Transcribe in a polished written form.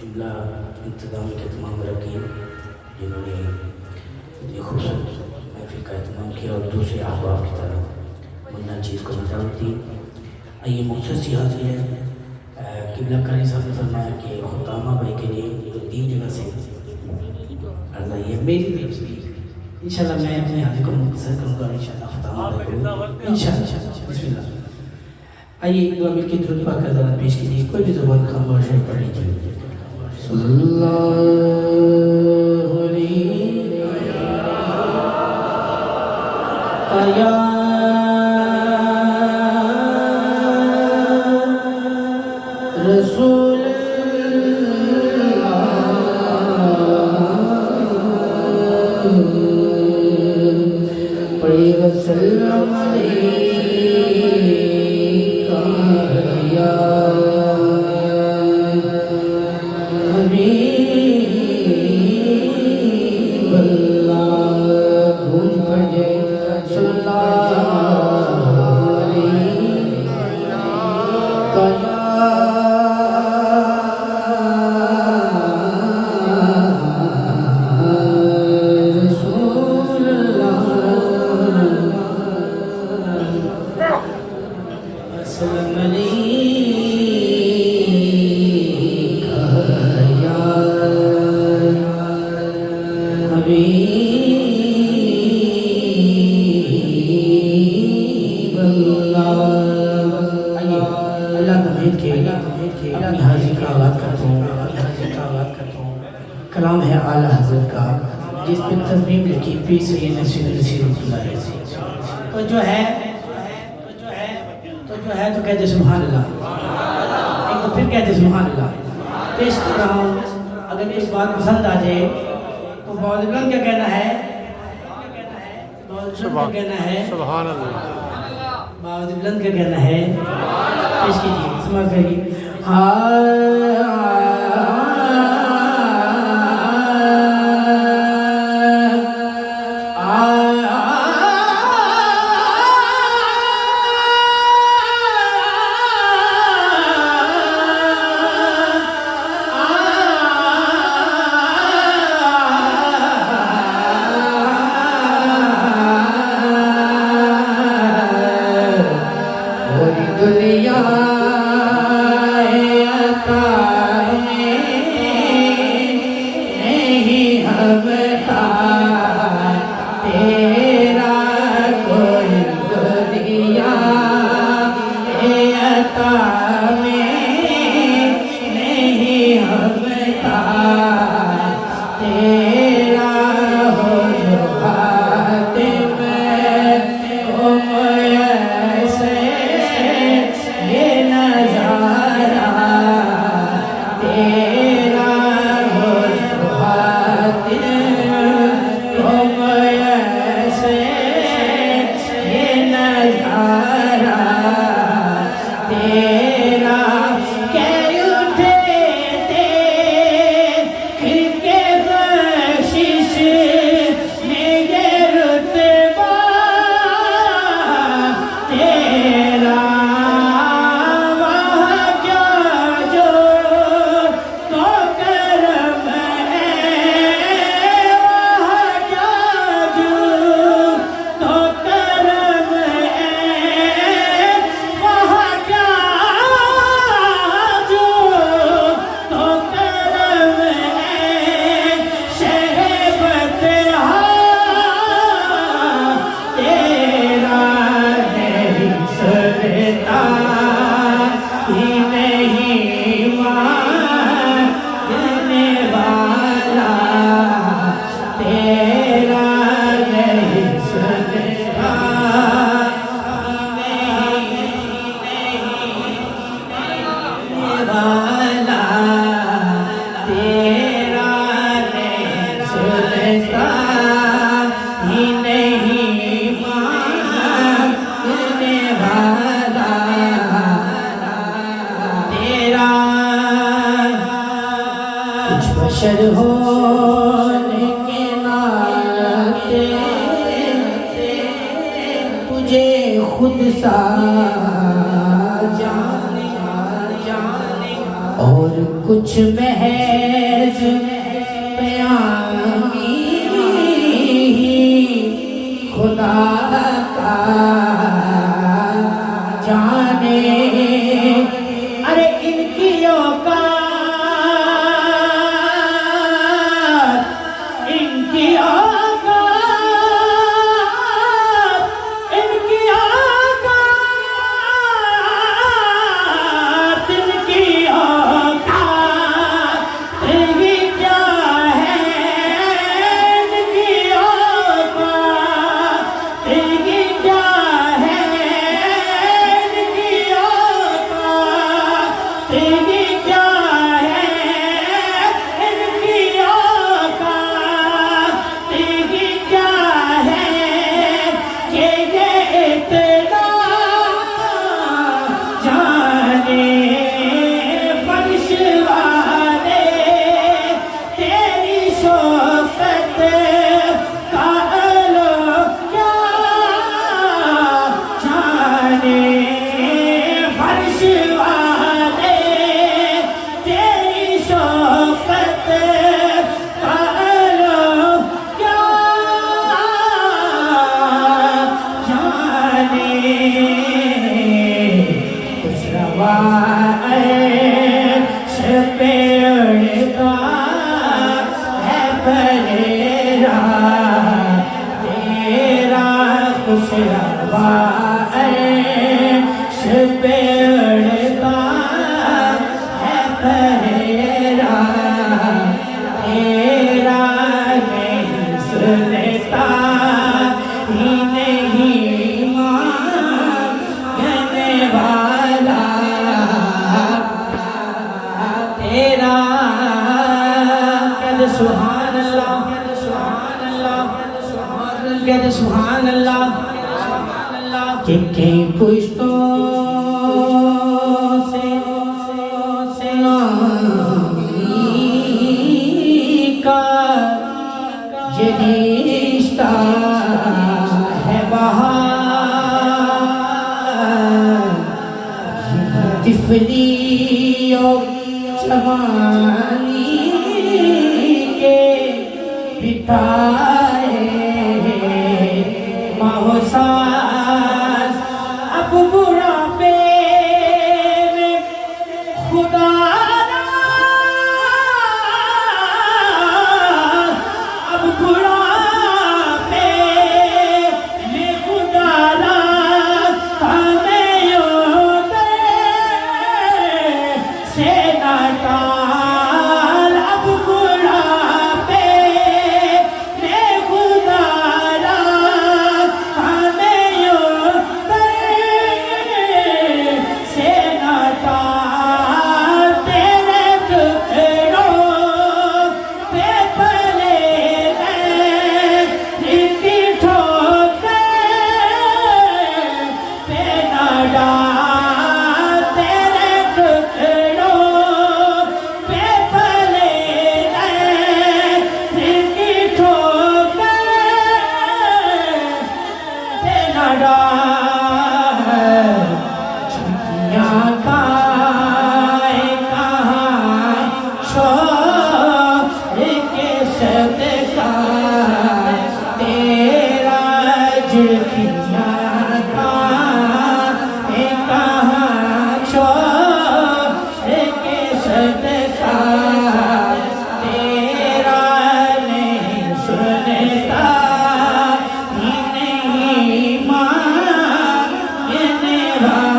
जुमला इंतज़ाम के तमाम रकीब जिन्होंने इतनी खूबसूरत महफिल का अहतमाम किया और दूसरे अहबाब की तरह मुन्ना चीज़ को बतावत दी। ये मुख्तसर हाजिर है किबला कारी साहब ने फरमाया कि खुतामा भाई के लिए तो 3 जगह से अर्ज़ा ये मेरी तरफ से इंशाल्लाह मैं अपने हाजिर को मुख्तसर करूँगा इंशाल्लाह खुतामा भाई को इंशाल्लाह बिस्मिल्लाह। आइए एक दुआ मिलकर दुरूद पाक का ज़रा पेश कीजिए। कोई भी ज़ुबान खामोश है पढ़ लीजिए। सल्लल्लाहु अलैहि या रसूल पढ़िए वसल्लम अलैका या हबीबल्लाह। घूम पढ़े सल्लल्लाहु अलैका अपनी हाजिर का आगाज़ करता हूँ। कलाम है आला हज़रत का जिस पर तस्मीम लिखी पी सैयद नसीर तो जो है तो कहते सुभान अल्लाह। एक तो फिर कहते सुभान अल्लाह। पेश कर रहा हूँ। अगर इस बात पसंद आ जाए तो बाउज़ुल्लाह क्या कहना है? बाउज़ुल्लाह क्या कहना है? सुभान अल्लाह। बाउज़ुल्लाह क्या कहना है? पेश कीजिए समझ गई। दुनिया नहीं हमता तेरा कोई दुनिया अता में नहीं हमता तेरा हो जो खातिम ऐसे ये नजारा तेरा हो जो खातिम ऐसे ये नजारा तेरा कह उठे थे खिलके बख्शिश में ये रुतबा तेरा वहाँ क्या जो तो करम है वहाँ क्या जो तो करम है वहाँ क्या जो तो करम है शहर बतहा तेरा नहीं सुनता ही नहीं मानने वाला तेरा नहीं सुनता वाला तेरा नहीं सुनता ही नहीं मानने वाला तेरा कुछ बशर होने के नाते तुझे खुद सा जाने और कुछ महज बयानी खुदा का जाने। अरे इनकी औकात, इनकी औकात, इनकी औकात, इनकी औकात ही क्या है, इनकी औकात ही क्या है, इनकी औकात ही क्या है, इनकी औकात ही क्या है कि ये इतना जाने। फर्श वाले तेरी शौकत का लोग क्या जाने। फर्श वाले तेरी शौकत का लोग क्या जाने। कुछ रवाइश पे उड़ता है परेरा तेरा। कुछ रवाइश पे उड़ता है परेरा तेरा। नहीं सुनता ही नहीं मांगने वाला तेरा। कहते सुभान अल्लाह, सुभान अल्लाह, कहते सुभान अल्लाह, सुभान अल्लाह। कि पुश्तों से नामी का ये रिश्ता है बहार। तिफली और जवानी के बिताए माहौसास अब बुढ़ापे में खुदा अब बुढ़ापे में खुदा हमें योदे से नाटाल। अब बुढ़ापे में खुदा हमें योदे से नाटाल। तेरे टुकड़ों पे पले हैं जिनकी ठोकर पे ना डाल। तेरे टुकड़ों पे पले हैं जिनकी ठोकर पे ना डाल। चिड़िया खाए कहाँ छोड़ के सदका तेरा। चिड़िया खाए कहाँ छोड़ के सदका तेरा। नहीं सुनता ही नहीं मांगने वाला